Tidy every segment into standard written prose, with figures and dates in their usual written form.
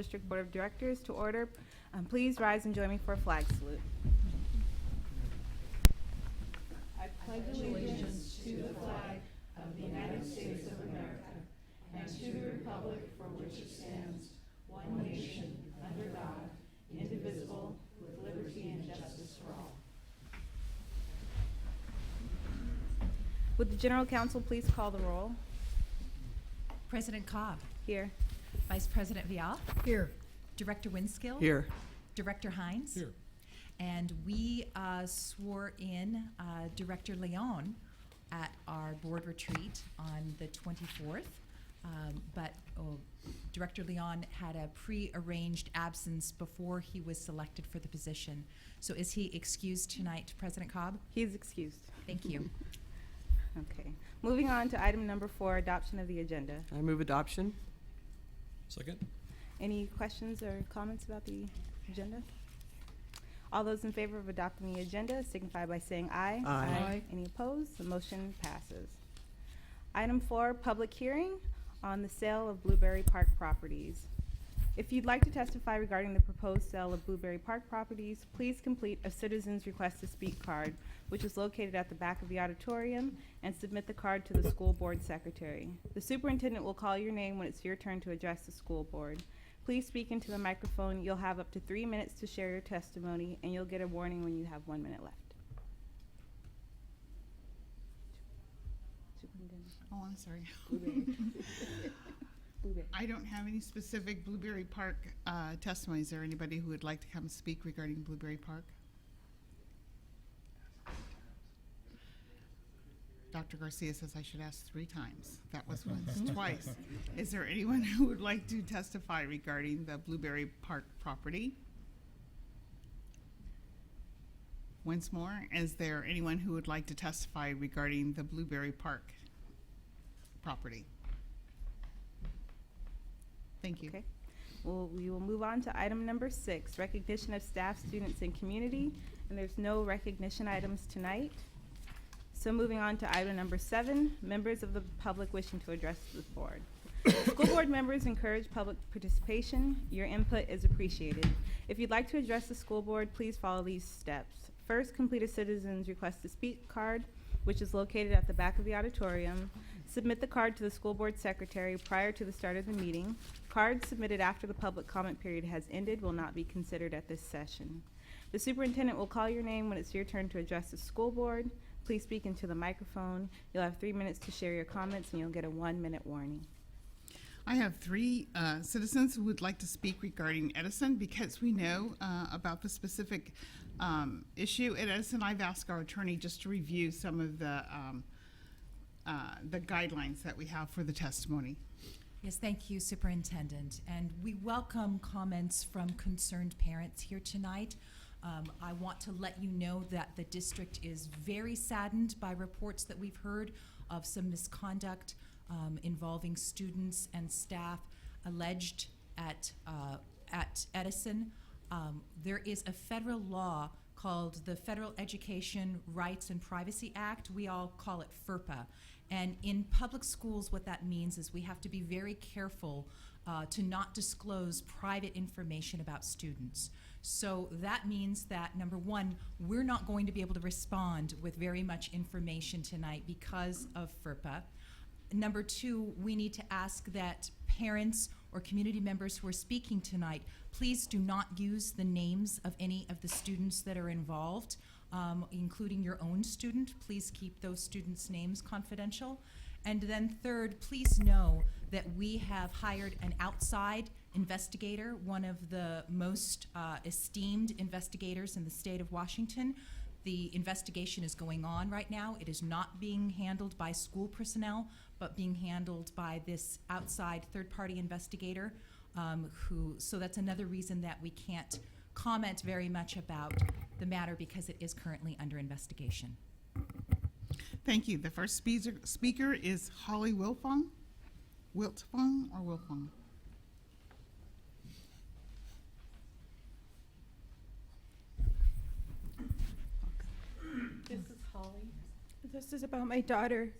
District Board of Directors to order. Please rise and join me for a flag salute. I pledge allegiance to the flag of the United States of America and to the republic for which it stands, one nation, under God, indivisible, with liberty and justice for all. Would the General Counsel please call the roll? President Cobb. Here. Vice President Vial. Here. Director Winskill. Here. Director Hines. Here. And we swore in Director Leon at our board retreat on the 24th. But Director Leon had a pre-arranged absence before he was selected for the position. So is he excused tonight, President Cobb? He's excused. Thank you. Okay. Moving on to item number 4, adoption of the agenda. I move adoption. Second. Any questions or comments about the agenda? All those in favor of adopting the agenda signify by saying aye. Aye. Aye. Any opposed? The motion passes. Item 4, public hearing on the sale of Blueberry Park properties. If you'd like to testify regarding the proposed sale of Blueberry Park properties, please complete a citizen's request to speak card, which is located at the back of the auditorium, and submit the card to the school board secretary. The superintendent will call your name when it's your turn to address the school board. Please speak into the microphone. You'll have up to 3 minutes to share your testimony, and you'll get a warning when you have 1 minute left. Superintendent. Oh, I'm sorry. Blueberry. Blueberry. I don't have any specific Blueberry Park testimony. Is there anybody who would like to come speak regarding Blueberry Park? Dr. Garcia says I should ask 3 times. That was once, twice. Is there anyone who would like to testify regarding the Blueberry Park property? Once more, is there anyone who would like to testify regarding the Blueberry Park property? Thank you. Okay. Well, we will move on to item number 6, recognition of staff, students, and community. And there's no recognition items tonight. So moving on to item number 7, members of the public wishing to address the board. School board members encourage public participation. Your input is appreciated. If you'd like to address the school board, please follow these steps. First, complete a citizen's request to speak card, which is located at the back of the auditorium. Submit the card to the school board secretary prior to the start of the meeting. Cards submitted after the public comment period has ended will not be considered at this session. The superintendent will call your name when it's your turn to address the school board. Please speak into the microphone. You'll have 3 minutes to share your comments, and you'll get a 1 minute warning. I have 3 citizens who would like to speak regarding Edison because we know about the specific issue at Edison. I've asked our attorney just to review some of the guidelines that we have for the testimony. Yes, thank you, Superintendent. And we welcome comments from concerned parents here tonight. I want to let you know that the district is very saddened by reports that we've heard of some misconduct involving students and staff alleged at Edison. There is a federal law called the Federal Education Rights and Privacy Act. We all call it FERPA. And in public schools, what that means is we have to be very careful to not disclose private information about students. So that means that, number 1, we're not going to be able to respond with very much information tonight because of FERPA. Number 2, we need to ask that parents or community members who are speaking tonight, please do not use the names of any of the students that are involved, including your own student. Please keep those students' names confidential. And then 3rd, please know that we have hired an outside investigator, one of the most esteemed investigators in the state of Washington. The investigation is going on right now. It is not being handled by school personnel, but being handled by this outside third-party investigator, so that's another reason that we can't comment very much about the matter because it is currently under investigation. Thank you. The first speaker is Holly Wilfong. Wiltfong or Wilfong? This is Holly. This is about my daughter.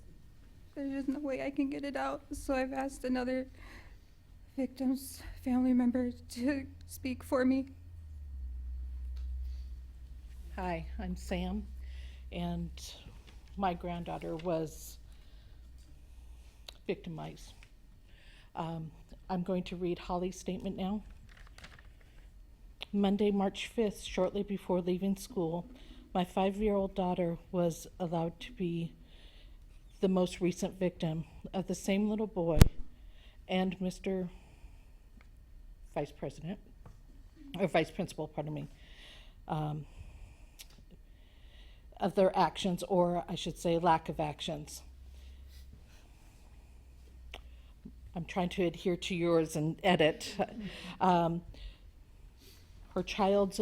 There's just no way I can get it out, so I've asked another victim's family member to speak for me. Hi, I'm Sam, and my granddaughter was victimized. I'm going to read Holly's statement now. Monday, March 5th, shortly before leaving school, my 5-year-old daughter was allowed to be the most recent victim of the same little boy and Mr. Vice President, or Vice Principal, pardon me, of their actions, or I should say lack of actions. I'm trying to adhere to yours and edit. Her child's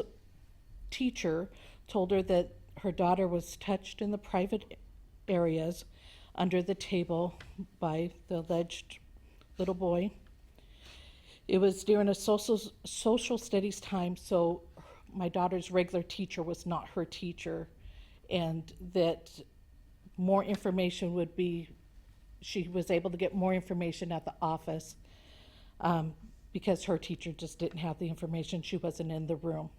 teacher told her that her daughter was touched in the private areas under the table by the alleged little boy. It was during a social studies time, so my daughter's regular teacher was not her teacher, and that more information would be, she was able to get more information at the office because her teacher just didn't have the information. She wasn't in the room.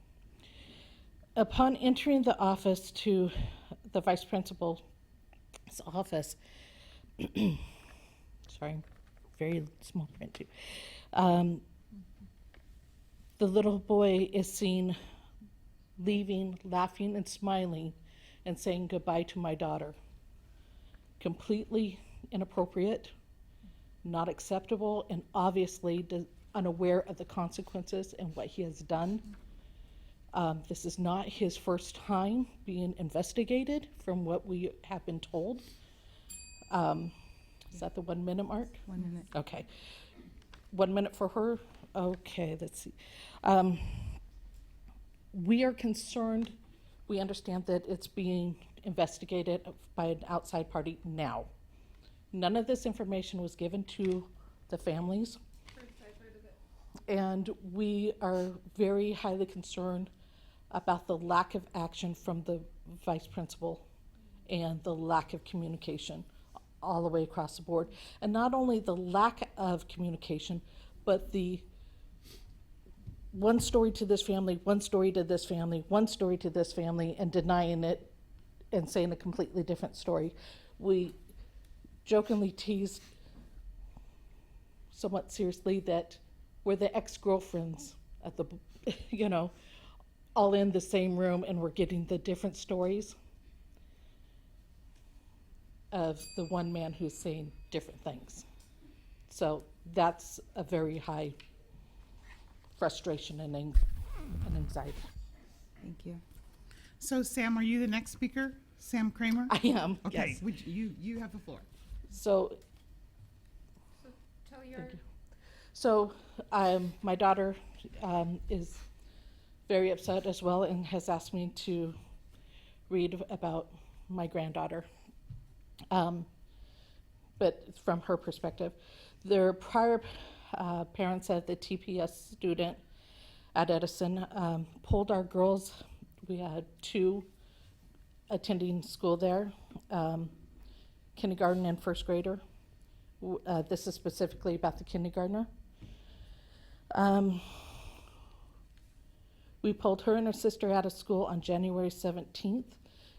Upon entering the office to the vice principal's office, sorry, very small print too. The little boy is seen leaving, laughing and smiling and saying goodbye to my daughter. Completely inappropriate, not acceptable, and obviously unaware of the consequences and what he has done. This is not his first time being investigated from what we have been told. Is that the 1 minute mark? 1 minute. Okay. 1 minute for her? Okay, let's see. We are concerned, we understand that it's being investigated by an outside party now. None of this information was given to the families. And we are very highly concerned about the lack of action from the vice principal and the lack of communication all the way across the board. And not only the lack of communication, but the one story to this family, one story to this family, one story to this family, and denying it and saying a completely different story. We jokingly teased somewhat seriously that we're the ex-girlfriends at the, all in the same room, and we're getting the different stories of the one man who's saying different things. So that's a very high frustration and anxiety. Thank you. So Sam, are you the next speaker? Sam Kramer? I am, Okay, yes. would you have the floor. So, Tell thank you. So, my daughter is very upset as well and has asked me to read about my granddaughter. But from her perspective, their prior parents said the TPS student at Edison pulled our girls. We had 2 attending school there, kindergarten and first grader. This is specifically about the kindergartner. We pulled her and her sister out of school on January 17th.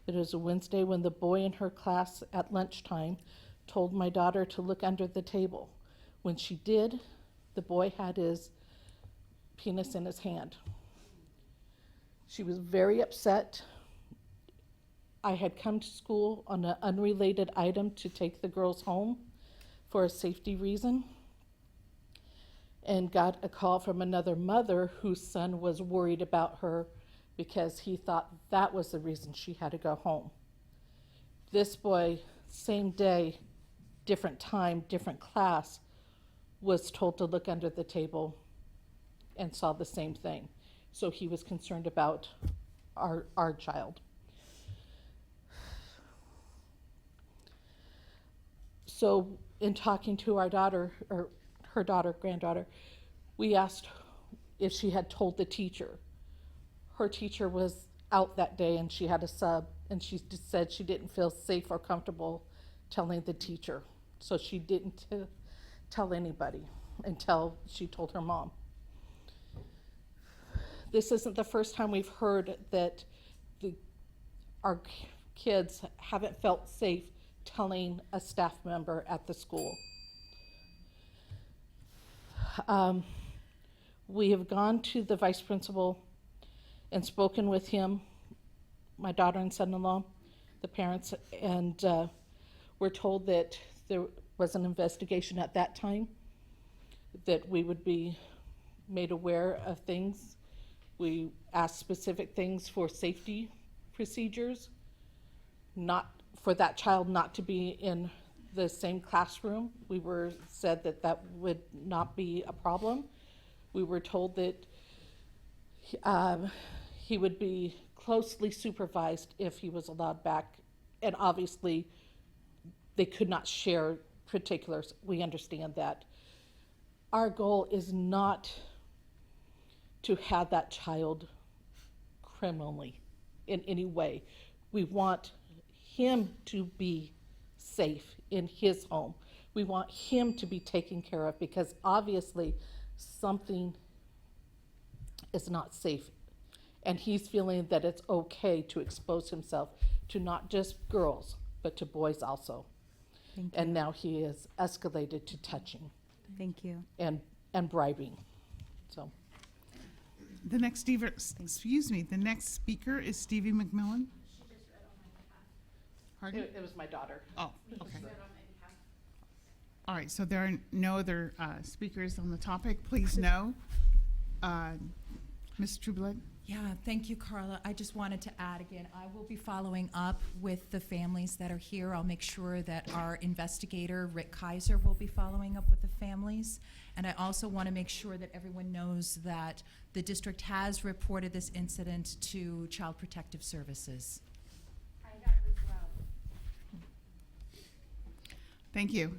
It was a Wednesday when the boy in her class at lunchtime told my daughter to look under the table. When she did, the boy had his penis in his hand. She was very upset. I had come to school on an unrelated item to take the girls home for a safety reason, and got a call from another mother whose son was worried about her because he thought that was the reason she had to go home. This boy, same day, different time, different class, was told to look under the table and saw the same thing. So he was concerned about our child. So in talking to our daughter, or her daughter, granddaughter, we asked if she had told the teacher. Her teacher was out that day and she had a sub, and she just said she didn't feel safe or comfortable telling the teacher. So she didn't tell anybody until she told her mom. this isn't the first time we've heard that our kids haven't felt safe telling a staff member at the school. We have gone to the vice principal and spoken with him, my daughter and son-in-law, the parents, and we're told that there was an investigation at that time, that we would be made aware of things. We asked specific things for safety procedures, not for that child not to be in the same classroom. We were said that that would not be a problem. We were told that he would be closely supervised if he was allowed back, and obviously they could not share particulars. We understand that. Our goal is not to have that child criminally in any way. We want him to be safe in his home. We want him to be taken care of, because obviously something is not safe. And he's feeling that it's okay to expose himself to not just girls, but to boys also. Thank you. And now he is escalated to touching Thank you. and bribing. So, The next the next speaker is Stevie McMillan. Pardon? it was my daughter. Oh, okay. All right, so there are no other speakers on the topic. Please know, Ms. Trueblood. Yeah, thank you, Carla. I just wanted to add again, I will be following up with the families that are here. I'll make sure that our investigator, Rick Kaiser, will be following up with the families. And I also want to make sure that everyone knows that the district has reported this incident to Child Protective Services. Thank you.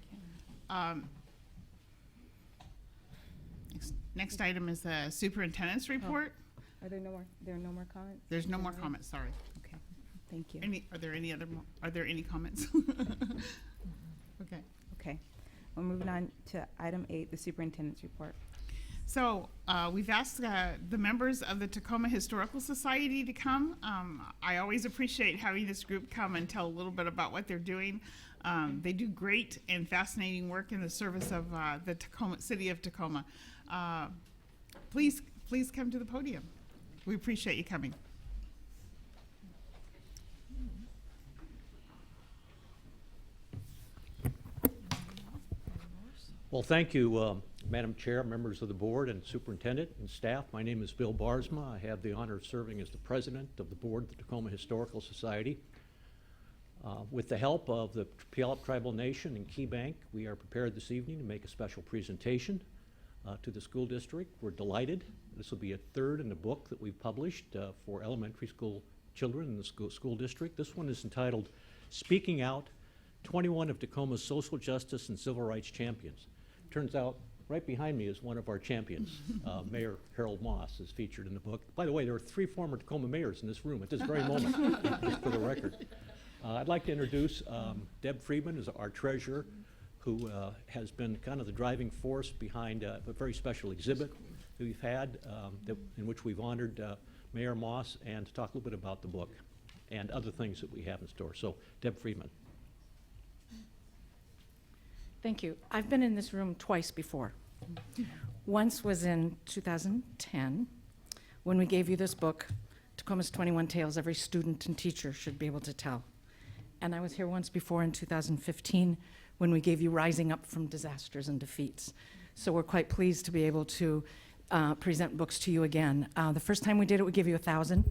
Next item is the superintendent's report. Are there no more comments? There's no more Alright. comments, sorry. Okay, thank you. Are there any comments? Okay. Okay, we're moving on to item 8, the superintendent's report. So we've asked the members of the Tacoma Historical Society to come. I always appreciate having this group come and tell a little bit about what they're doing. They do great and fascinating work in the service of the city of Tacoma. Please come to the podium. We appreciate you coming. Well, thank you, Madam Chair, members of the board, and superintendent and staff. My name is Bill Barsma. I have the honor of serving as the president of the board of the Tacoma Historical Society. With the help of the Puyallup Tribal Nation and Key Bank, we are prepared this evening to make a special presentation to the school district. We're delighted. This will be a third in the book that we've published for elementary school children in the school district. This one is entitled Speaking Out, 21 of Tacoma's Social Justice and Civil Rights Champions. Turns out right behind me is one of our champions. Mayor Harold Moss is featured in the book. By the way, there are 3 former Tacoma mayors in this room at this very moment, just for the record. I'd like to introduce Deb Friedman, is our treasurer, who has been kind of the driving force behind a very special exhibit that we've had in which we've honored Mayor Moss, and to talk a little bit about the book and other things that we have in store. So, Deb Friedman. Thank you. I've been in this room twice before. Once was in 2010, when we gave you this book, Tacoma's 21 Tales Every Student and Teacher Should Be Able to Tell. And I was here once before in 2015, when we gave you Rising Up from Disasters and Defeats. So we're quite pleased to be able to present books to you again. The first time we did it, we gave you 1,000.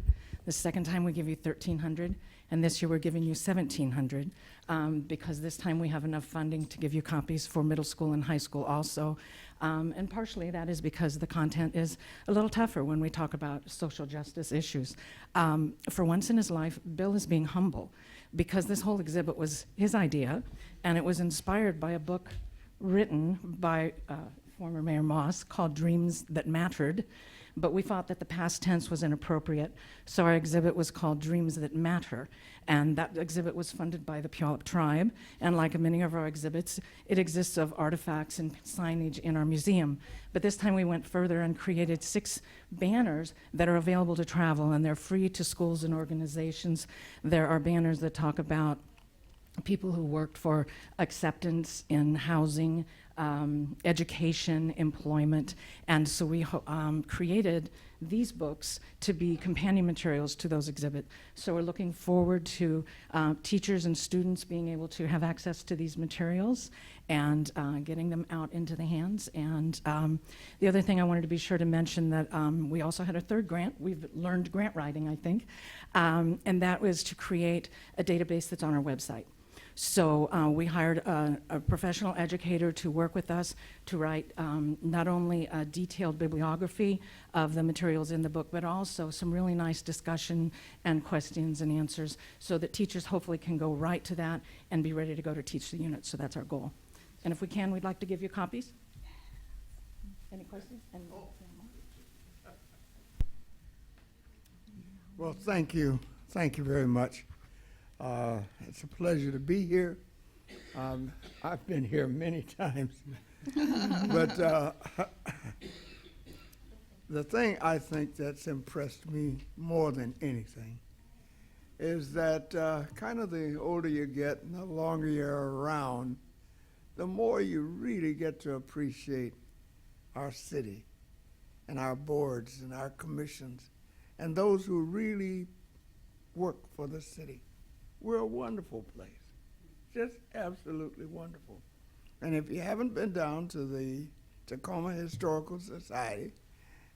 The second time we give you 1,300. And this year we're giving you 1,700 because this time we have enough funding to give you copies for middle school and high school also. And partially that is because the content is a little tougher when we talk about social justice issues. For once in his life, Bill is being humble because this whole exhibit was his idea, and it was inspired by a book written by former Mayor Moss called Dreams That Mattered, but we thought that the past tense was inappropriate, so our exhibit was called Dreams That Matter, and that exhibit was funded by the Puyallup Tribe, and like many of our exhibits, it exists of artifacts and signage in our museum. But this time we went further and created 6 banners that are available to travel, and they're free to schools and organizations. There are banners that talk about people who worked for acceptance in housing, education, employment, and so we created these books to be companion materials to those exhibits. So we're looking forward to teachers and students being able to have access to these materials and getting them out into the hands. And the other thing I wanted to be sure to mention that we also had a third grant. We've learned grant writing, I think, and that was to create a database that's on our website. So we hired a professional educator to work with us to write not only a detailed bibliography of the materials in the book, but also some really nice discussion and questions and answers so that teachers hopefully can go right to that and be ready to go to teach the unit. So that's our goal. And if we can, we'd like to give you copies. Any questions? Well, thank you. Thank you very much. It's a pleasure to be here. I've been here many times. But the thing I think that's impressed me more than anything is that kind of the older you get and the longer you're around, the more you really get to appreciate our city and our boards and our commissions and those who really work for the city. We're a wonderful place, just absolutely wonderful. And if you haven't been down to the Tacoma Historical Society,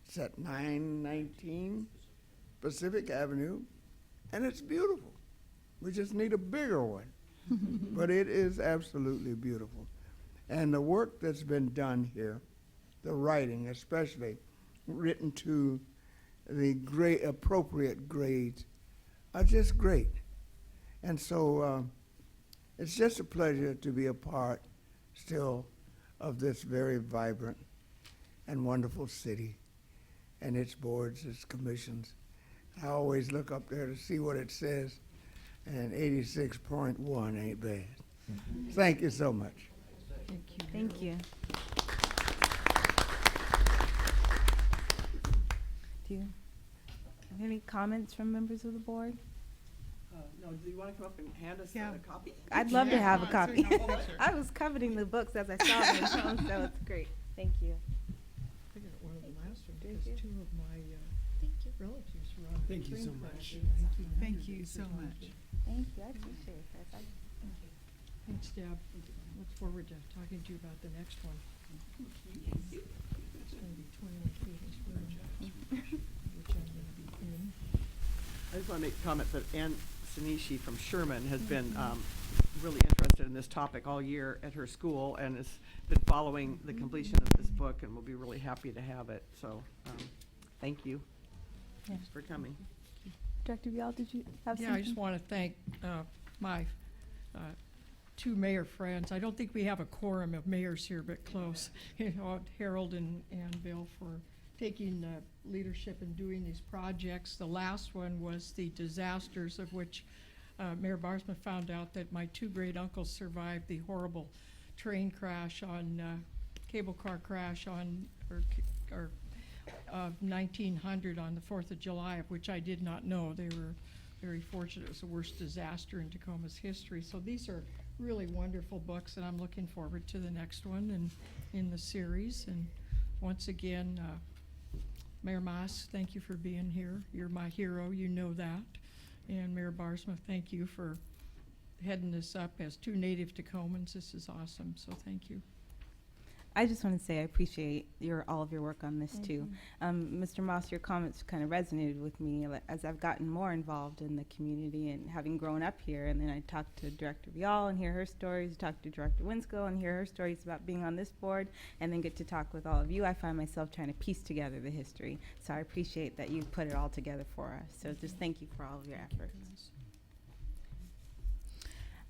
it's at 919 Pacific Avenue, and it's beautiful. We just need a bigger one. But it is absolutely beautiful. And the work that's been done here, the writing especially, written to the appropriate grades, are just great. And so it's just a pleasure to be a part still of this very vibrant and wonderful city and its boards, its commissions. I always look up there to see what it says, and 86.1 ain't bad. Thank you so much. Thank you. Do you have any comments from members of the board? No, do you want to come up and hand us Yeah. a copy? I'd love to Yeah, have a sure, copy. no, sure. I was coveting the books as I saw them in town, so it's great. Thank you. I got one of the last ones Thank because you. 2 of my relatives were on Thank the you train so crash much. in 1900. Thank you so much. Thank you. I appreciate that. Thanks, Deb. Look forward to talking to you about the next one. It's going to be 21 Cadence Room, which I'm going to be in. I just want to make a comment that Ann Sanishi from Sherman has been really interested in this topic all year at her school and has been following the completion of this book, and will be really happy to have it. So thank you Yeah. for coming. Director Vial, did you have Yeah, something? I just want to thank my 2 mayor friends. I don't think we have a quorum of mayors here, but close. Harold and Bill for taking leadership in doing these projects. The last one was the disasters, of which Mayor Barsma found out that my 2 great uncles survived the horrible train crash cable car crash on 1900 on the 4th of July, of which I did not know. They were very fortunate. It was the worst disaster in Tacoma's history. So these are really wonderful books, and I'm looking forward to the next one and in the series. And once again, Mayor Maas, thank you for being here. You're my hero, you know that. And Mayor Barsma, thank you for heading this up. As 2 native Tacomans, this is awesome, so thank you. I just want to say I appreciate all of your work on this too. Mr. Moss, your comments kind of resonated with me as I've gotten more involved in the community and having grown up here. And then I talked to Director Vial and hear her stories, talked to Director Winsco and hear her stories about being on this board, and then get to talk with all of you. I find myself trying to piece together the history. So I appreciate that you put it all together for us. So just thank you for all of your efforts.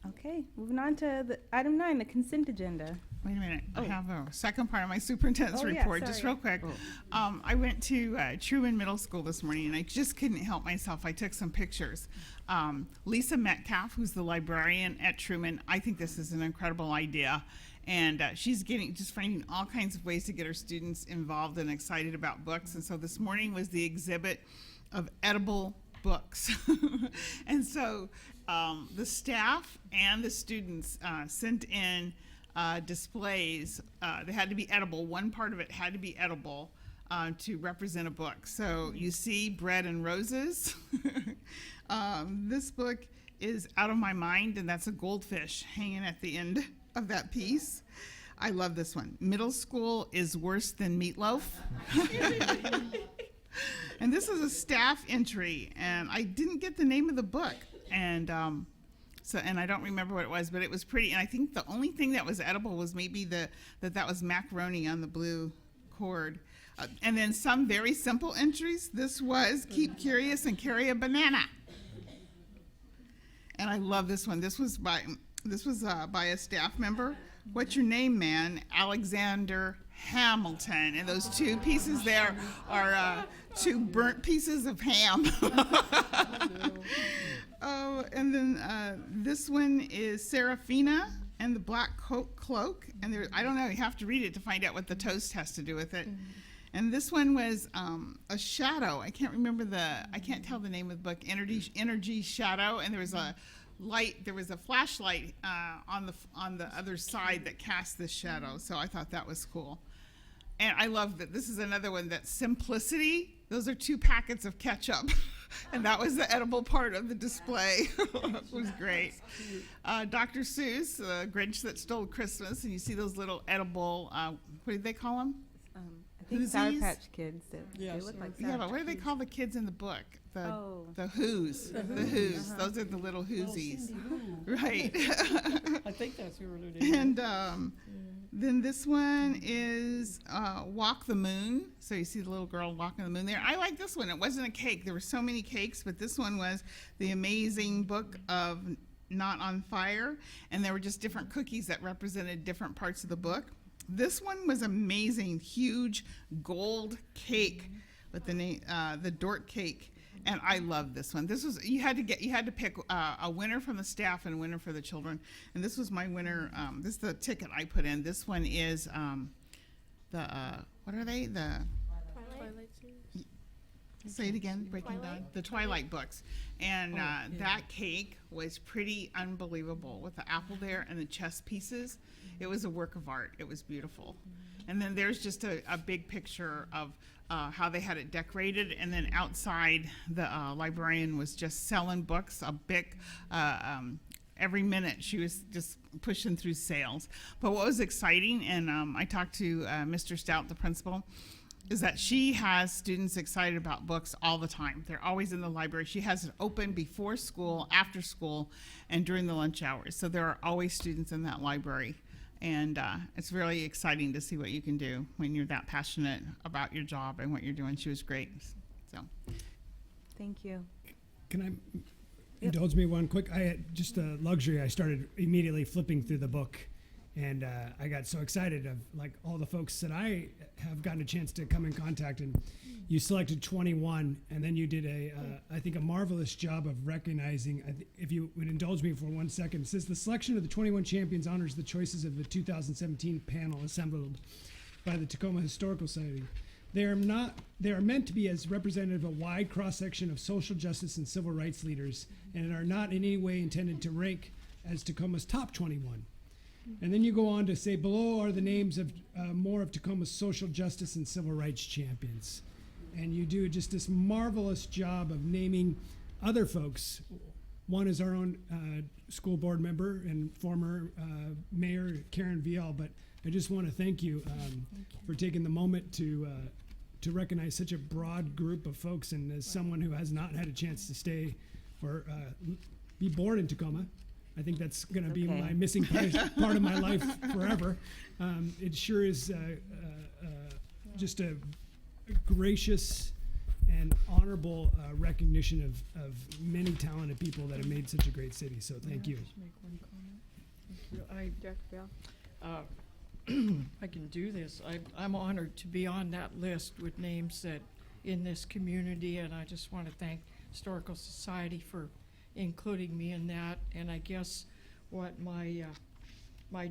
Okay, moving on to item 9, the consent agenda. Wait a minute, I Oh. have a second part of my superintendent's Oh, yeah, report, just sorry. real quick. I went to Truman Middle School this morning, and I just couldn't help myself. I took some pictures. Lisa Metcalf, who's the librarian at Truman, I think this is an incredible idea. And she's finding all kinds of ways to get her students involved and excited about books. And so this morning was the exhibit of edible books. And so the staff and the students sent in displays. They had to be edible. One part of it had to be edible to represent a book. So you see Bread and Roses. This book is Out of My Mind, and that's a goldfish hanging at the end of that piece. I love this one. Middle School is Worse Than Meatloaf. And this is a staff entry, and I didn't get the name of the book. And and I don't remember what it was, but it was pretty. And I think the only thing that was edible was maybe that was macaroni on the blue cord. And then some very simple entries. This was Keep Curious and Carry a Banana. And I love this one. This was by a staff member. What's your name, man? Alexander Hamilton. And those two pieces there are two burnt pieces of ham. Oh, and then this one is Serafina and the Black Cloak. And I don't know, you have to read it to find out what the toast has to do with it. And this one was a shadow. I can't tell the name of the book, Energy Shadow. And there was a flashlight on the other side that cast this shadow. So I thought that was cool. And I love that this is another one, that Simplicity. Those are 2 packets of ketchup. And that was the edible part of the display. It was great. Dr. Seuss, the Grinch That Stole Christmas. And you see those little edible, what do they call them? I think Sour Whoosies? Patch Kids. They Yes. look like Yeah, Sour but what do they Patch call the kids in the book? Oh. The Who's. The Who's. Those are the little Whoosies. Right. I think that's who it is. And then this one is Walk the Moon. So you see the little girl walking the moon there. I like this one. It wasn't a cake. There were so many cakes, but this one was The Amazing Book of Not on Fire. And there were just different cookies that represented different parts of the book. This one was amazing, huge gold cake with the name, the Dort cake. And I love this one. This was, you had to pick a winner from the staff and a winner for the children. And this was my winner. This is the ticket I put in. This one is what are they? Say it again, Breaking Dawn. The Twilight books. And that cake was pretty unbelievable with the apple there and the chess pieces. It was a work of art. It was beautiful. And then there's just a big picture of how they had it decorated. And then outside, the librarian was just selling books, every minute she was just pushing through sales. But what was exciting, and I talked to Mr. Stout, the principal, is that she has students excited about books all the time. They're always in the library. She has it open before school, after school, and during the lunch hours. So there are always students in that library. And it's really exciting to see what you can do when you're that passionate about your job and what you're doing. She was great. So, Thank you. Can I indulge me one quick? I had just a luxury. I started immediately flipping through the book, and I got so excited of like all the folks that I have gotten a chance to come in contact. And you selected 21, and then you did I think a marvelous job of recognizing. If you would indulge me for 1 second, it says the selection of the 21 champions honors the choices of the 2017 panel assembled by the Tacoma Historical Society. They are meant to be as representative of a wide cross-section of social justice and civil rights leaders, and are not in any way intended to rank as Tacoma's top 21. And then you go on to say, below are the names of more of Tacoma's social justice and civil rights champions. And you do just this marvelous job of naming other folks. One is our own school board member and former Mayor Karen Viel, but I just want to thank you for taking the moment to recognize such a broad group of folks. And as someone who has not had a chance to stay or be born in Tacoma, I think that's going to be Okay. my missing part of my life forever. It sure is just a gracious and honorable recognition of many talented people that have made such a great city. So thank you. Just make one comment. Thank you. Director Bell? I can do this. I'm honored to be on that list with names that in this community, and I just want to thank Historical Society for including me in that. And I guess what my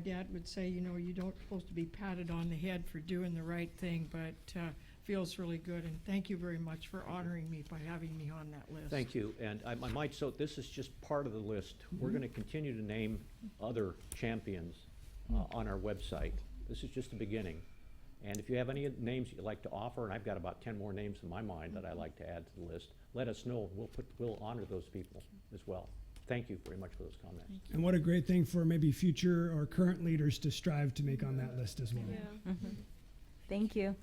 dad would say, you know, you don't supposed to be patted on the head for doing the right thing, but feels really good. And thank you very much for honoring me by having me on that list. Thank you, and I might, so this is just part of the list. We're gonna continue to name other champions on our website. This is just the beginning. And if you have any names you'd like to offer, and I've got about 10 more names in my mind that I'd like to add to the list, let us know. We'll honor those people as well. Thank you very much for those comments. And what a great thing for maybe future or current leaders to strive to make on that list as well. Thank you.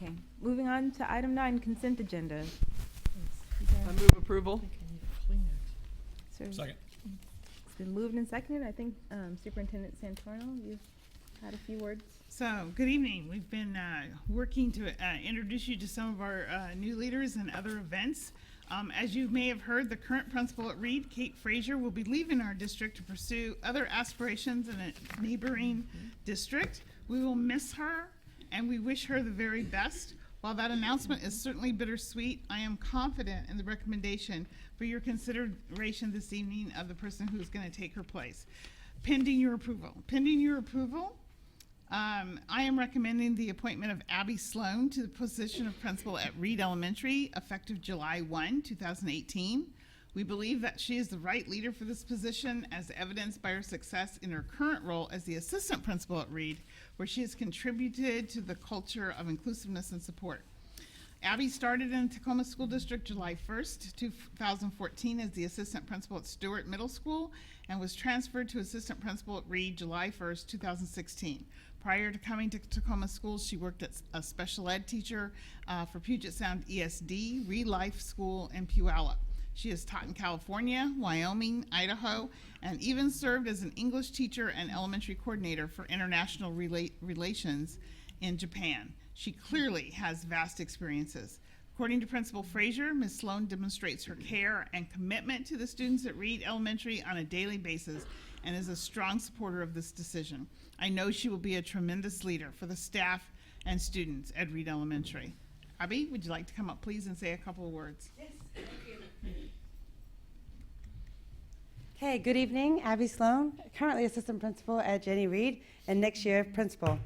Okay, moving on to item 9, consent agenda. I move approval. I think I need a Kleenex. Sir, Second. It's been moved and seconded. I think Superintendent Santorno, you've had a few words. So, good evening. We've been working to introduce you to some of our new leaders and other events. As you may have heard, the current principal at Reed, Kate Frazier, will be leaving our district to pursue other aspirations in a neighboring district. We will miss her, and we wish her the very best. While that announcement is certainly bittersweet, I am confident in the recommendation for your consideration this evening of the person who's going to take her place. Pending your approval. I am recommending the appointment of Abby Sloan to the position of principal at Reed Elementary, effective July 1, 2018. We believe that she is the right leader for this position, as evidenced by her success in her current role as the assistant principal at Reed, where she has contributed to the culture of inclusiveness and support. Abby started in Tacoma School District July 1st, 2014 as the assistant principal at Stewart Middle School, and was transferred to assistant principal at Reed July 1st, 2016. Prior to coming to Tacoma Schools, she worked as a special ed teacher for Puget Sound ESD, Reed Life School, and Puyallup. She has taught in California, Wyoming, Idaho, and even served as an English teacher and elementary coordinator for international relations in Japan. She clearly has vast experiences. According to Principal Frazier, Ms. Sloan demonstrates her care and commitment to the students at Reed Elementary on a daily basis and is a strong supporter of this decision. I know she will be a tremendous leader for the staff and students at Reed Elementary. Abby, would you like to come up, please, and say a couple of words? Yes, thank you. Okay, good evening. Abby Sloan, currently assistant principal at Jenny Reed, and next year principal.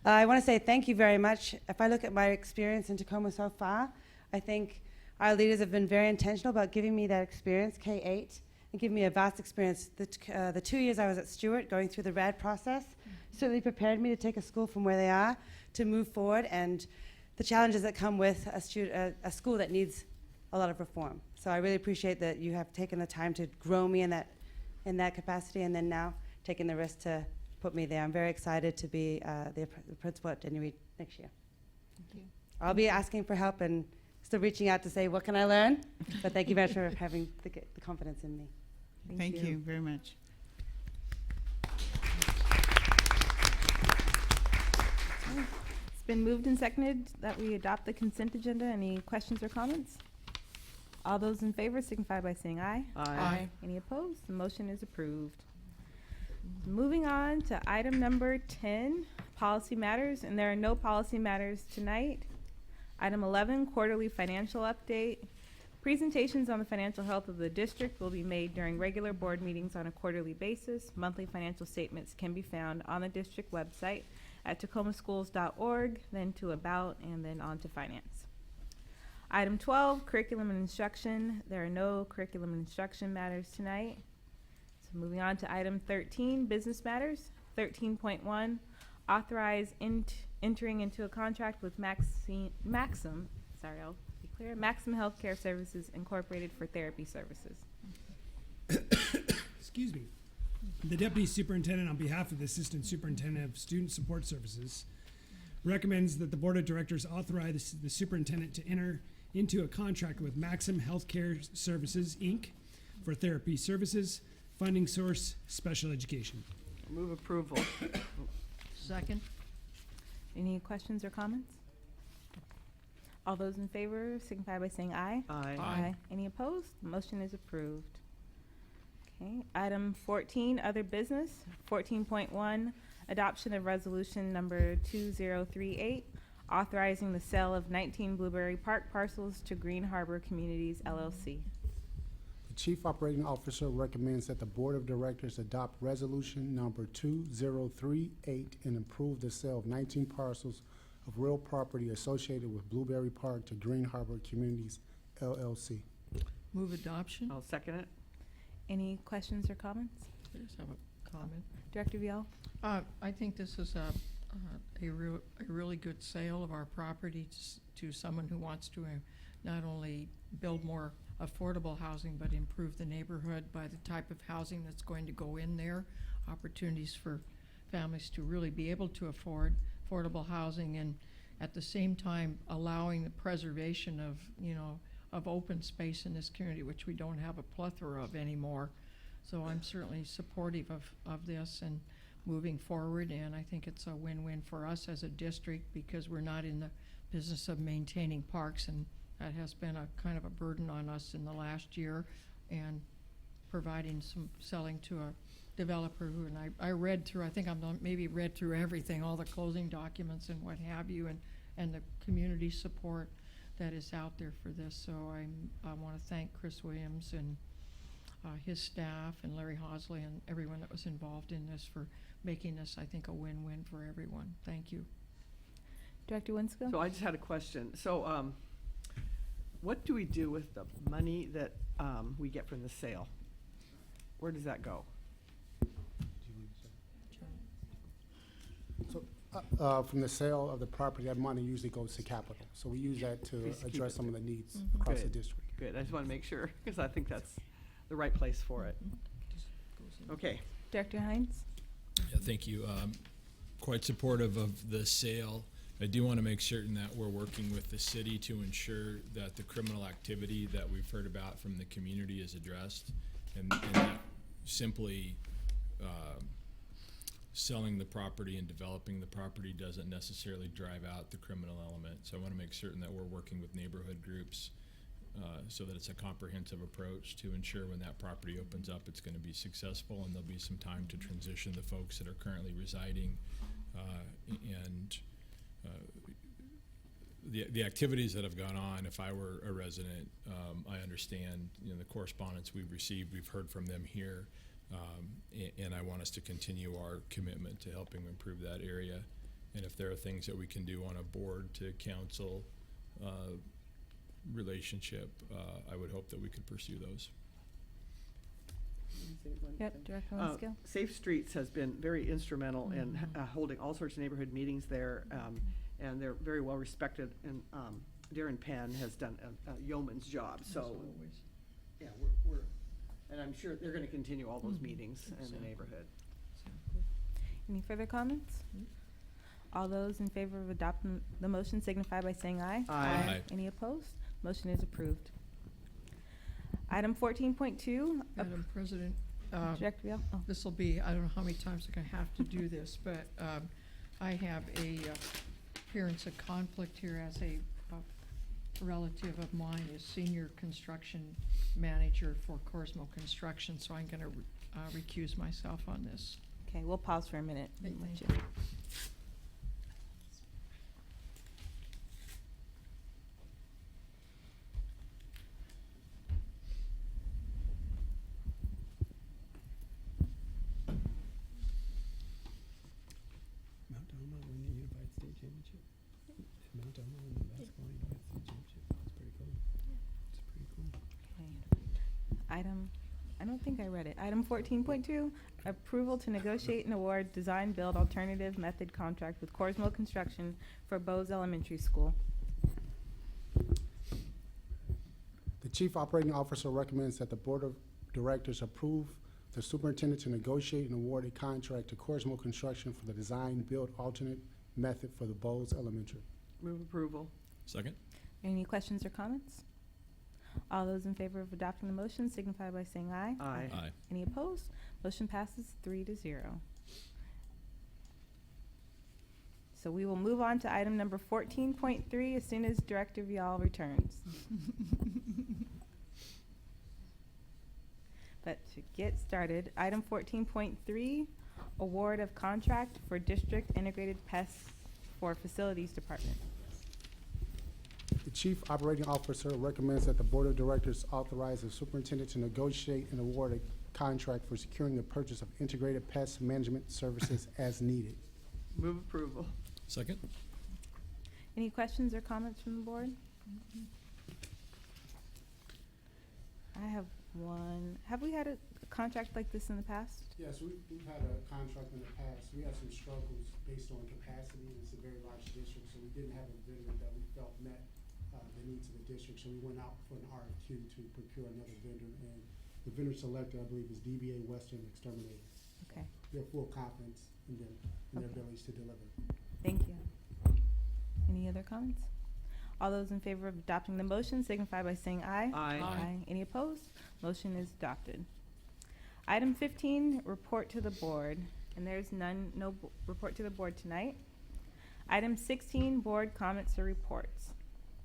I want to say thank you very much. If I look at my experience in Tacoma so far, I think our leaders have been very intentional about giving me that experience, K-8, and giving me a vast experience. The 2 years I was at Stewart going through the RAD process certainly prepared me to take a school from where they are to move forward, and the challenges that come with a school that needs a lot of reform. So I really appreciate that you have taken the time to grow me in that capacity, and then now taking the risk to put me there. I'm very excited to be the principal at Jenny Reed next year. Thank you. I'll be asking for help and still reaching out to say, what can I learn? But thank you very much for having the confidence in me. Thank you very much. It's been moved and seconded that we adopt the consent agenda. Any questions or comments? All those in favor signify by saying aye. Aye. Any opposed? The motion is approved. Moving on to item number 10, policy matters, and there are no policy matters tonight. Item 11, quarterly financial update. Presentations on the financial health of the district will be made during regular board meetings on a quarterly basis. Monthly financial statements can be found on the district website at tacomaschools.org, then to about, and then on to finance. Item 12, curriculum and instruction. There are no curriculum and instruction matters tonight. So moving on to item 13, business matters. 13.1, authorize entering into a contract with Maxim Healthcare Services Incorporated for therapy services. Excuse me. The Deputy Superintendent, on behalf of the Assistant Superintendent of Student Support Services, recommends that the Board of Directors authorize the Superintendent to enter into a contract with Maxim Healthcare Services, Inc. for therapy services, funding source, special education. Move approval. Second. Any questions or comments? All those in favor signify by saying aye. Aye. Any opposed? Motion is approved. Okay, item 14, other business. 14.1, adoption of resolution number 2038, authorizing the sale of 19 Blueberry Park parcels to Green Harbor Communities LLC. The Chief Operating Officer recommends that the Board of Directors adopt resolution number 2038 and approve the sale of 19 parcels of real property associated with Blueberry Park to Green Harbor Communities LLC. Move adoption. I'll second it. Any questions or comments? I just have a comment. Director Vial? I think this is a really good sale of our property to someone who wants to not only build more affordable housing, but improve the neighborhood by the type of housing that's going to go in there, opportunities for families to really be able to afford affordable housing, and at the same time allowing the preservation of, of open space in this community, which we don't have a plethora of anymore. So I'm certainly supportive of this and moving forward, and I think it's a win-win for us as a district because we're not in the business of maintaining parks, and that has been a kind of a burden on us in the last year, and providing some selling to a developer who, and I read through, I think I'm not, maybe read through everything, all the closing documents and what have you, and the community support that is out there for this. So I want to thank Chris Williams and his staff and Larry Hosley and everyone that was involved in this for making this, I think, a win-win for everyone. Thank you. Director Winsko? So I just had a question. So what do we do with the money that we get from the sale? Where does that go? So, from the sale of the property, that money usually goes to capital. So we use that to Just keep address it some of there. the needs across the Good. district. Good, I just want to make sure, because I think that's the right place for it. Okay. Director Hines? Yeah, thank you. Quite supportive of the sale. I do want to make certain that we're working with the city to ensure that the criminal activity that we've heard about from the community is addressed, and that simply selling the property and developing the property doesn't necessarily drive out the criminal element. So I want to make certain that we're working with neighborhood groups so that it's a comprehensive approach to ensure when that property opens up, it's going to be successful, and there'll be some time to transition the folks that are currently residing. The activities that have gone on, if I were a resident, I understand the correspondence we've received, we've heard from them here, and I want us to continue our commitment to helping improve that area. And if there are things that we can do on a board to counsel relationship, I would hope that we could pursue those. Yep, Director Winsko? Safe Streets has been very instrumental in holding all sorts of neighborhood meetings there, and they're very well respected. And Darren Penn has done a yeoman's job. So, yeah, we're and I'm sure they're going to continue all those meetings in the neighborhood. Any further comments? All those in favor of adopting the motion signify by saying aye. Aye. Aye. Any opposed? Motion is approved. Item 14.2. Madam President, Director Vial? Oh. this will be, I don't know how many times I'm going to have to do this, but I have a appearance of conflict here as a relative of mine is senior construction manager for Corsmo Construction, so I'm going to recuse myself on this. Okay, we'll pause for a minute. Thank Let you. you- Mount Doma win the Unified State Championship. Mount Doma win the basketball Unified State Championship. That's pretty cool. It's pretty cool. Item, I don't think I read it. Item 14.2, approval to negotiate and award design-build alternative method contract with Corsmo Construction for Bowes Elementary School. The Chief Operating Officer recommends that the Board of Directors approve the superintendent to negotiate and award a contract to Corsmo Construction for the design-build alternate method for the Bowes Elementary. Move approval. Second? Any questions or comments? All those in favor of adopting the motion signify by saying aye. Aye. Aye. Any opposed? Motion passes 3-0. So we will move on to item number 14.3 as soon as Director Vial returns. But to get started, item 14.3, award of contract for district integrated pests for facilities department. The Chief Operating Officer recommends that the Board of Directors authorize the superintendent to negotiate and award a contract for securing the purchase of integrated pest management services as needed. Move approval. Second? Any questions or comments from the board? I have one. Have we had a contract like this in the past? Yes, we've had a contract in the past. We had some struggles based on capacity, and it's a very large district, so we didn't have a vendor that we felt met the needs of the district. So we went out for an RFQ to procure another vendor, and the vendor selected, I believe, is DBA Western Exterminator. Okay, We have full confidence in them and their abilities to deliver. thank you. Any other comments? All those in favor of adopting the motion signify by saying aye. Aye. Any opposed? Motion is adopted. Item 15, report to the board. And there's none, no report to the board tonight. Item 16, board comments or reports.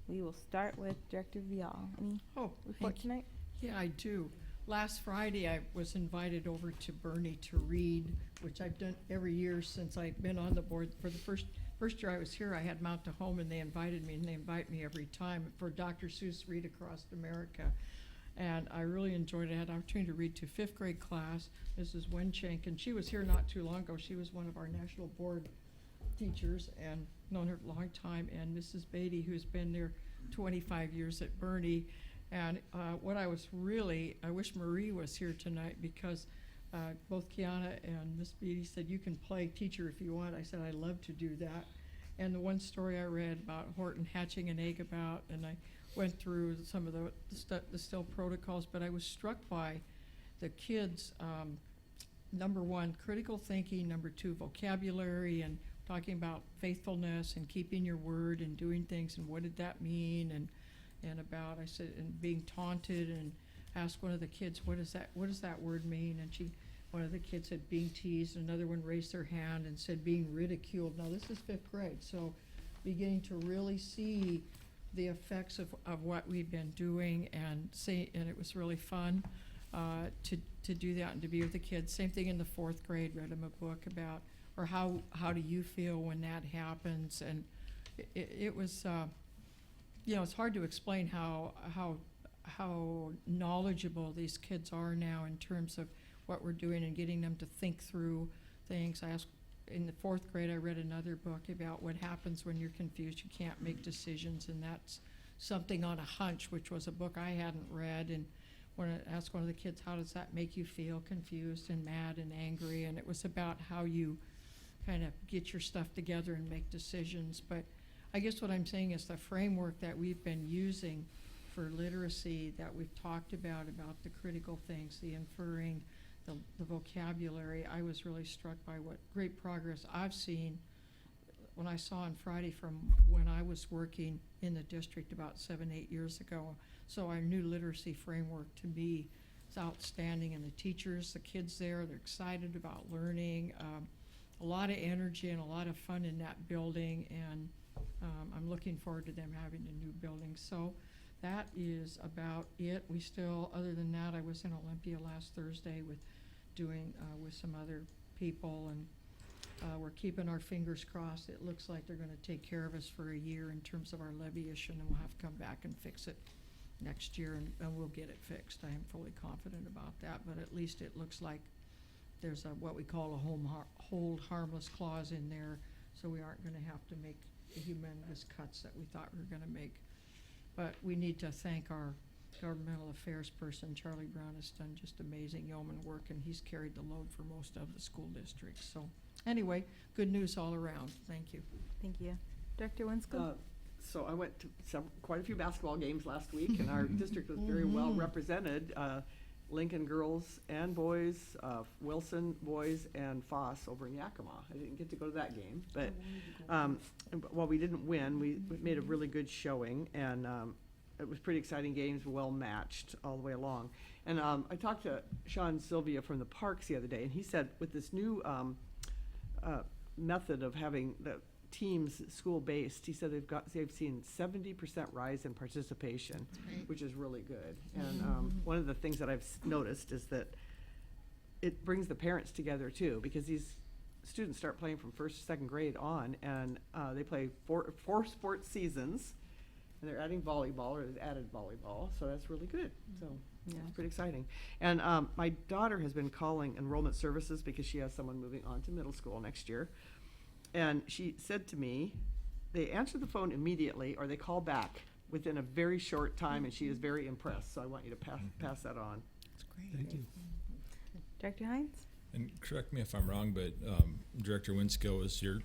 We will start with Director Vial. Any Oh, report thank you. tonight? Yeah, I do. Last Friday, I was invited over to Bernie to read, which I've done every year since I've been on the board. For the first year I was here, I had Mount Tahoma, and they invited me, and they invite me every time for Dr. Seuss Read Across America. And I really enjoyed it. I had an opportunity to read to fifth grade class, Mrs. Wenchink, and she was here not too long ago. She was one of our national board teachers and known her a long time, and Mrs. Beatty, who's been there 25 years at Bernie. And what I was really, I wish Marie was here tonight, because both Kiana and Miss Beatty said, you can play teacher if you want. I said, I love to do that. And the one story I read about Horton hatching an egg about, and I went through some of the still protocols, but I was struck by the kids, number one, critical thinking, number two, vocabulary, and talking about faithfulness and keeping your word and doing things, and what did that mean, and about, I said, and being taunted, and asked one of the kids, what does that word mean? And one of the kids said being teased, another one raised their hand and said being ridiculed. Now this is fifth grade, so beginning to really see the effects of what we've been doing, and it was really fun to do that and to be with the kids. Same thing in the fourth grade, read them a book about, or how do you feel when that happens, and it was, it's hard to explain how knowledgeable these kids are now in terms of what we're doing and getting them to think through things. In the fourth grade, I read another book about what happens when you're confused. You can't make decisions, and that's something on a hunch, which was a book I hadn't read. And when I asked one of the kids, how does that make you feel, confused and mad and angry? And it was about how you kind of get your stuff together and make decisions. But I guess what I'm saying is the framework that we've been using for literacy that we've talked about the critical things, the inferring, the vocabulary, I was really struck by what great progress I've seen when I saw on Friday from when I was working in the district about 7-8 years ago. So our new literacy framework, to me, is outstanding, and the teachers, the kids there, they're excited about learning, a lot of energy and a lot of fun in that building, and I'm looking forward to them having a new building. So that is about it. We still, other than that, I was in Olympia last Thursday with some other people, and we're keeping our fingers crossed. It looks like they're gonna take care of us for a year in terms of our levy issue, and we'll have to come back and fix it next year, and we'll get it fixed. I am fully confident about that, but at least it looks like there's what we call a hold harmless clause in there, so we aren't gonna have to make the humongous cuts that we thought we were gonna make. But we need to thank our governmental affairs person, Charlie Brown, has done just amazing yeoman work, and he's carried the load for most of the school districts. So anyway, good news all around. Thank you. Thank you. Director Winslow? So I went to quite a few basketball games last week, and our district was very well represented. Lincoln girls and boys, Wilson boys, and Foss over in Yakima. I didn't get to go to that game, but while we didn't win, we made a really good showing, and it was pretty exciting games, well matched all the way along. And I talked to Sean Sylvia from the Parks the other day, and he said with this new method of having teams school-based, he said they've seen 70% rise in participation, great. which is really good. And one of the things that I've noticed is that it brings the parents together too, because these students start playing from first, second grade on, and they play four sports seasons, and they're adding volleyball, or they've added volleyball, so that's really good. So it's pretty exciting. And my daughter has been calling enrollment services because she has someone moving on to middle school next year. And she said to me, they answer the phone immediately, or they call back within a very short time, and she is very impressed. So I want you to pass that on. That's great. Thank you. Director Hines? And correct me if I'm wrong, but Director Winsko is your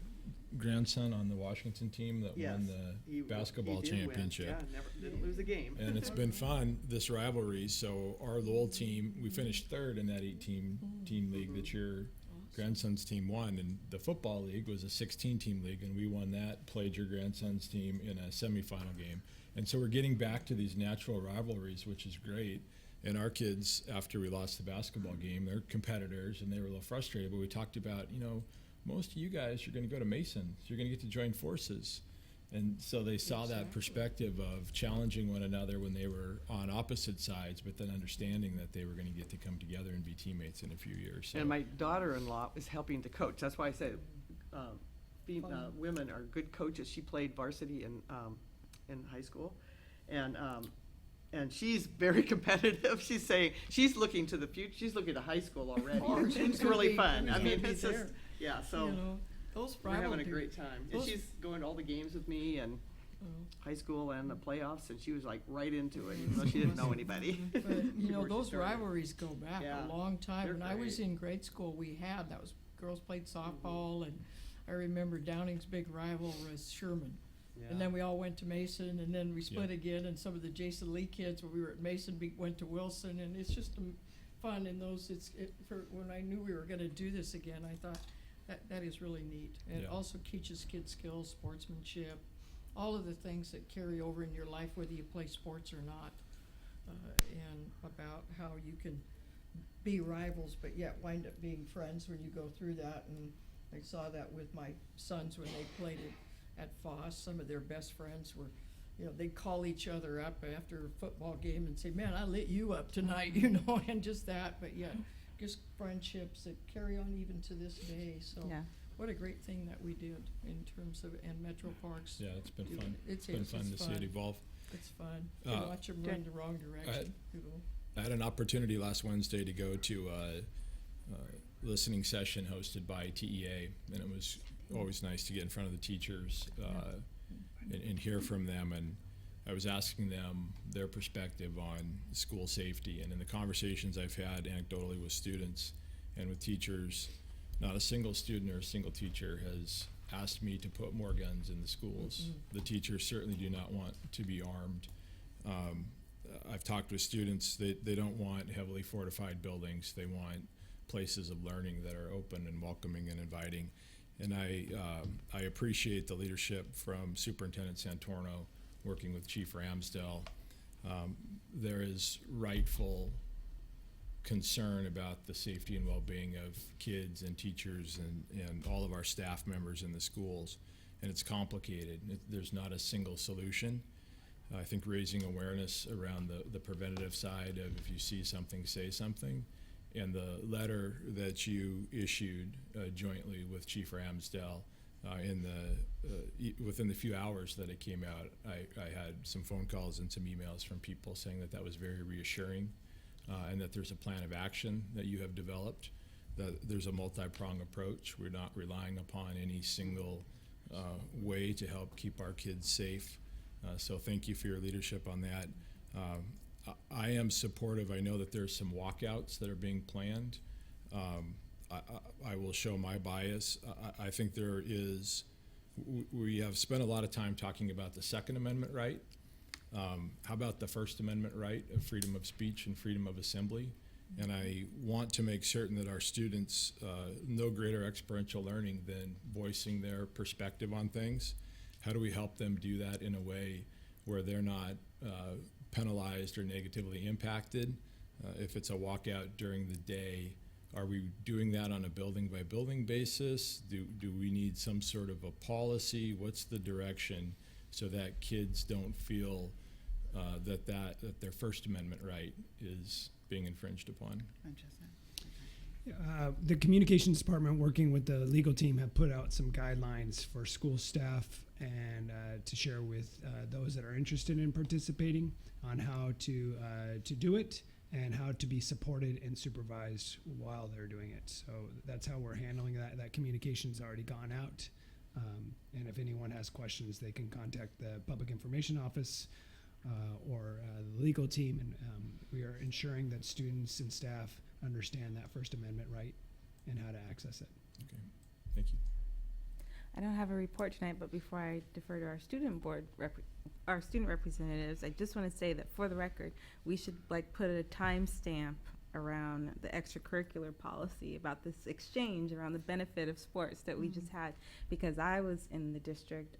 grandson on the Washington team that Yes, won the he basketball did win. championship. Yeah, never didn't lose a game. And it's been fun, this rivalry. So our Lowell team, we finished third in that 18-team league that your grandson's team won. And the football league was a 16-team league, and we won that, played your grandson's team in a semifinal game. And so we're getting back to these natural rivalries, which is great. And our kids, after we lost the basketball game, they're competitors, and they were a little frustrated. But we talked about, most of you guys are going to go to Mason. You're going to get to join forces. And so they saw that perspective of challenging one another when they were on opposite sides, but then understanding that they were going to get to come together and be teammates in a few years. So. And my daughter-in-law is helping to coach. That's why I said women are good coaches. She played varsity in high school, and she's very competitive. She's saying she's looking to the future. She's looking to high school already. It's really fun. I mean, it's just so. Those We're having a rivalries- great time. And those- she's going to all the games with me and high school and the playoffs, and she was like right into it, even though she didn't know anybody. But, before she those started. rivalries go back Yeah, a long time. they're When I was great. in grade school, girls played softball, and I remember Downing's big rival was Sherman. And then we all went to Mason, and then we split again, and some of the Jason Lee kids, when we were at Mason, went to Wilson, and it's just fun in those, when I knew we were gonna do this again, I thought, that is really neat. And it also teaches kids skills, sportsmanship, all of the things that carry over in your life, whether you play sports or not, and about how you can be rivals, but yet wind up being friends when you go through that. And I saw that with my sons when they played at Foss. Some of their best friends were, they'd call each other up after a football game and say, "Man, I lit you up tonight," and just that. But yet, just friendships that carry on even to this day. So what a great thing that we did in terms of, and Metro Parks. Yeah, it's been fun. It's been fun to see it evolve. It's fun. To watch them run the wrong direction. I had an opportunity last Wednesday to go to a listening session hosted by TEA, and it was always nice to get in front of the teachers and hear from them. And I was asking them their perspective on school safety. And in the conversations I've had anecdotally with students and with teachers, not a single student or a single teacher has asked me to put more guns in the schools. The teachers certainly do not want to be armed. I've talked with students, they don't want heavily fortified buildings. They want places of learning that are open and welcoming and inviting. And I appreciate the leadership from Superintendent Santorno working with Chief Ramsdell. There is rightful concern about the safety and well-being of kids and teachers and all of our staff members in the schools. And it's complicated. There's not a single solution. I think raising awareness around the preventative side of if you see something, say something. And the letter that you issued jointly with Chief Ramsdell within the few hours that it came out, I had some phone calls and some emails from people saying that was very reassuring, and that there's a plan of action that you have developed, that there's a multi-pronged approach. We're not relying upon any single way to help keep our kids safe. So thank you for your leadership on that. I am supportive. I know that there's some walkouts that are being planned. I will show my bias. I think there is, we have spent a lot of time talking about the Second Amendment right. How about the First Amendment right of freedom of speech and freedom of assembly? And I want to make certain that our students no greater experiential learning than voicing their perspective on things. How do we help them do that in a way where they're not penalized or negatively impacted? If it's a walkout during the day Are we doing that on a building by building basis? Do we need some sort of a policy? What's the direction so that kids don't feel that their First Amendment right is being infringed upon? The communications department, working with the legal team, have put out some guidelines for school staff and to share with those that are interested in participating on how to do it and how to be supported and supervised while they're doing it. So that's how we're handling that. That communication's already gone out. And if anyone has questions, they can contact the Public Information Office or the legal team. And we are ensuring that students and staff understand that First Amendment right and how to access it. Okay, thank you. I don't have a report tonight, but before I defer to our student board, our student representatives, I just want to say that for the record, we should put a timestamp around the extracurricular policy about this exchange around the benefit of sports that we just had, because I was in the district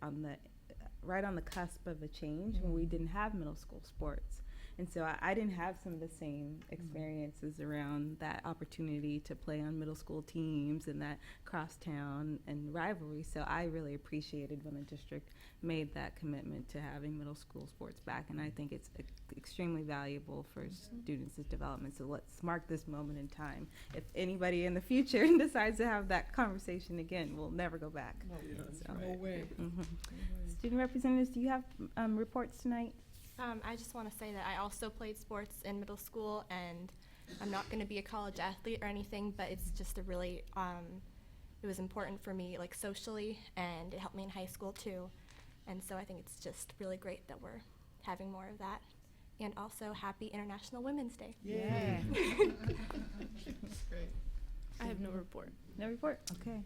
right on the cusp of a change when we didn't have middle school sports. And so I didn't have some of the same experiences around that opportunity to play on middle school teams and that crosstown and rivalry. So I really appreciated when the district made that commitment to having middle school sports back. And I think it's extremely valuable for students' development. So let's mark this moment in time. If anybody in the future decides to have that conversation again, we'll never go back. No way. Student representatives, do you have reports tonight? I just want to say that I also played sports in middle school, and I'm not going to be a college athlete or anything, but it's just a really, it was important for me, socially, and it helped me in high school too. And so I think it's just really great that we're having more of that. And also, happy International Women's Day. Yeah. Great. I have no report. No report? Okay.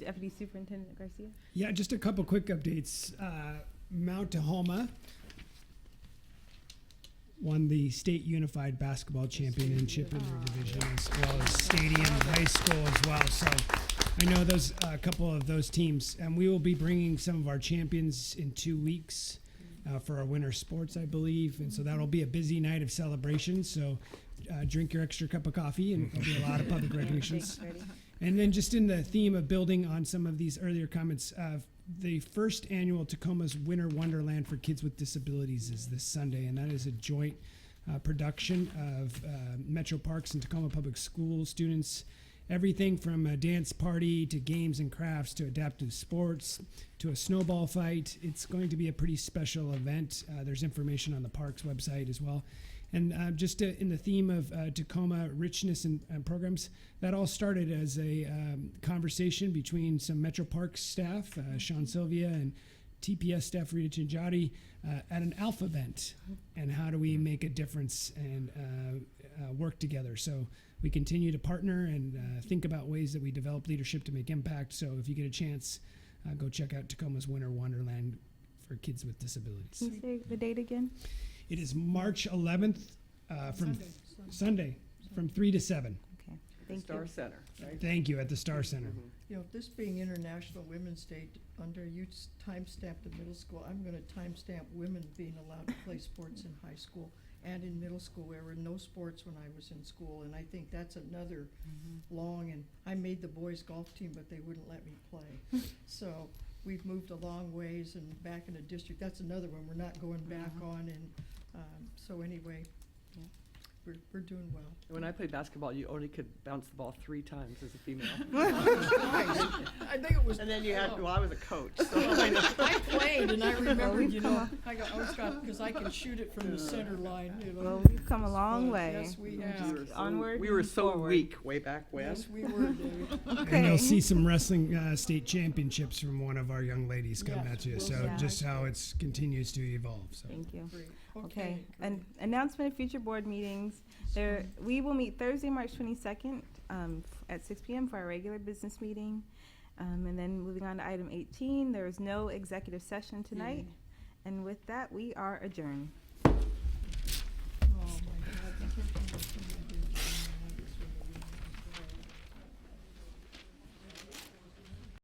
Deputy Superintendent Garcia? Yeah, just a couple quick updates. Mount Tahoma won the state unified basketball championship in their division, as well as Stadium High School as well. So I know those a couple of those teams, and we will be bringing some of our champions in 2 weeks for our winter sports, I believe. And so that'll be a busy night of celebrations. So drink your extra cup of coffee, and there'll be a lot of public recognitions. And then just in the theme of building on some of these earlier comments, the first annual Tacoma's Winter Wonderland for Kids with Disabilities is this Sunday, and that is a joint production of Metro Parks and Tacoma Public School students. Everything from a dance party to games and crafts to adaptive sports to a snowball fight. It's going to be a pretty special event. There's information on the parks website as well. And just in the theme of Tacoma richness and programs, that all started as a conversation between some Metro Parks staff, Sean Sylvia, and TPS staff, Rita Chinjati, at an Alpha event. And how do we make a difference and work together? So we continue to partner and think about ways that we develop leadership to make impact. So if you get a chance, go check out Tacoma's Winter Wonderland for Kids with Disabilities. Can you say the date again? It is March 11th from Sunday from 3 to 7. Okay, thank Star you. Center, right? Thank you, at the Star Center. You know, this being International Women's Day, under you timestamped the middle school, I'm going to timestamp women being allowed to play sports in high school and in middle school. There were no sports when I was in school, and I think that's another long, and I made the boys' golf team, but they wouldn't let me play. So we've moved a long ways and back in the district. That's another one we're not going back on, and so anyway, we're doing well. When I played basketball, you only could bounce the ball 3 times as a female. I think it was. And then you had, well, I was a coach, so I know. I played, and I remembered, because I can shoot it from the center line, Well, we've come a long way. Yes, we have. Onward We were and so forward. weak way back when. Yes, we were, Dave. And you'll see some wrestling state championships from one of our young ladies come Yes, at you. we'll So see. just how it continues to evolve. So. Thank you. Great. Okay, an announcement of future board meetings. We will meet Thursday, March 22nd at 6 p.m. for our regular business meeting. And then moving on to item 18, there is no executive session tonight. And with that, we are adjourned.